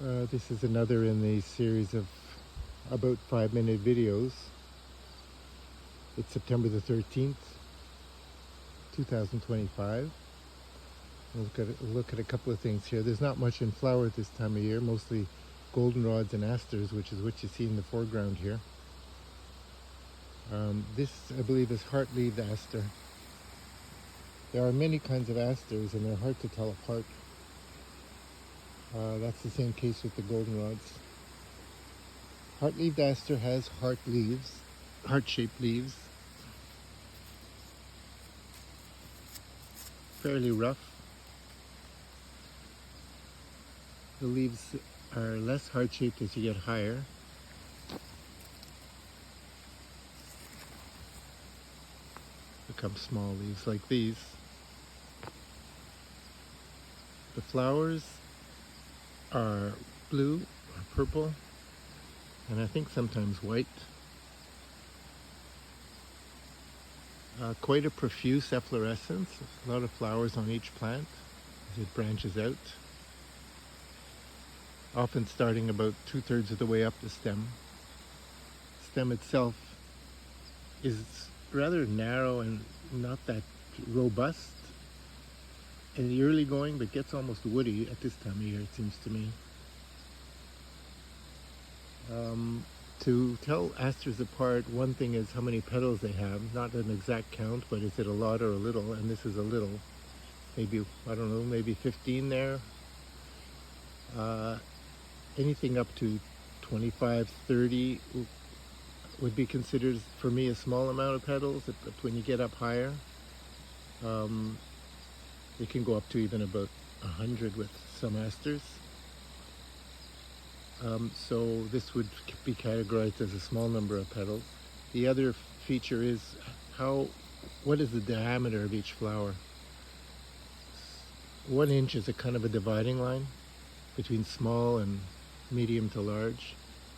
This is another in the series of about 5-minute videos. It's September the 13th, 2025. We'll look at a couple of things here. There's not much in flower at this time of year, mostly goldenrods and asters, which is what you see in the foreground here. This, I believe, is heart-leaved aster. There are many kinds of asters and they're hard to tell apart. That's the same case with the goldenrods. Heart-leaved aster has heart-shaped leaves. Fairly rough. The leaves are less heart-shaped as you get higher. Become small leaves like these. The flowers are blue or purple, and I think sometimes white. Quite a profuse efflorescence, a lot of flowers on each plant as it branches out. Often starting about 2/3 of the way up the stem. The stem itself is rather narrow and not that robust in the early going, but gets almost woody at this time of year, it seems to me. To tell asters apart, one thing is how many petals they have, not an exact count, but is it a lot or a little, and this is a little. Maybe, I don't know, maybe 15 there. Anything up to 25, 30 would be considered, for me, a small amount of petals. But when you get up higher, it can go up to even about 100 with some asters. So this would be categorized as a small number of petals. The other feature is what is the diameter of each flower? 1 inch is a kind of a dividing line between small and medium to large.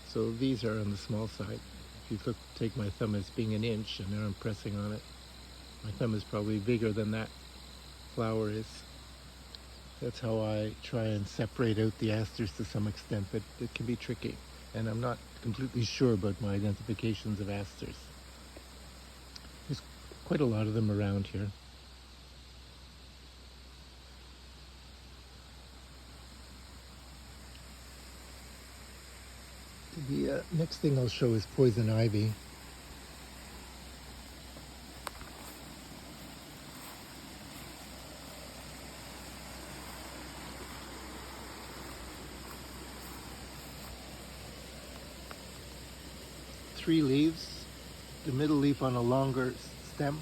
So these are on the small side. If you take my thumb as being 1 inch and now I'm pressing on it, my thumb is probably bigger than that flower is. That's how I try and separate out the asters to some extent, but it can be tricky. And I'm not completely sure about my identifications of asters. There's quite a lot of them around here. The next thing I'll show is poison ivy. Three leaves, the middle leaf on a longer stem.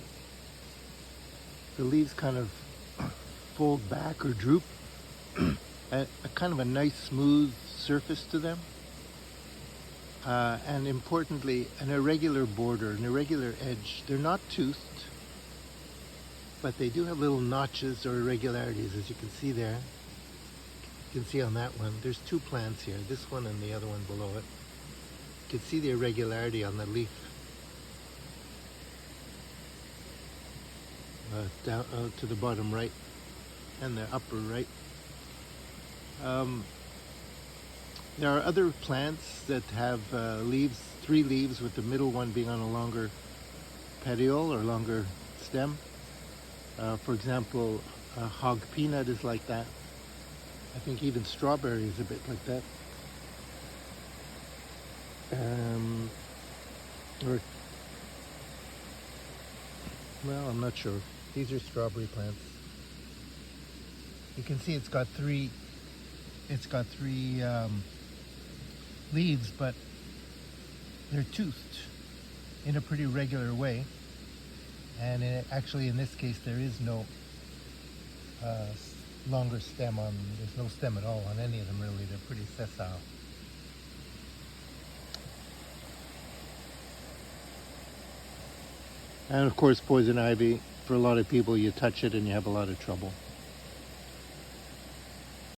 The leaves kind of fold back or droop, a kind of a nice smooth surface to them. And importantly, an irregular border, an irregular edge. They're not toothed, but they do have little notches or irregularities, as you can see there. You can see on that one, there's 2 plants here, this one and the other one below it. You can see the irregularity on the leaf. Down to the bottom right and the upper right. There are other plants that have leaves, 3 leaves, with the middle one being on a longer petiole or longer stem. For example, hog peanut is like that. I think even strawberry is a bit like that. Well, I'm not sure. These are strawberry plants. You can see it's got three leaves, but they're toothed in a pretty regular way. And actually, in this case, there is no longer stem there's no stem at all on any of them, really. They're pretty sessile. And of course, poison ivy, for a lot of people, you touch it and you have a lot of trouble.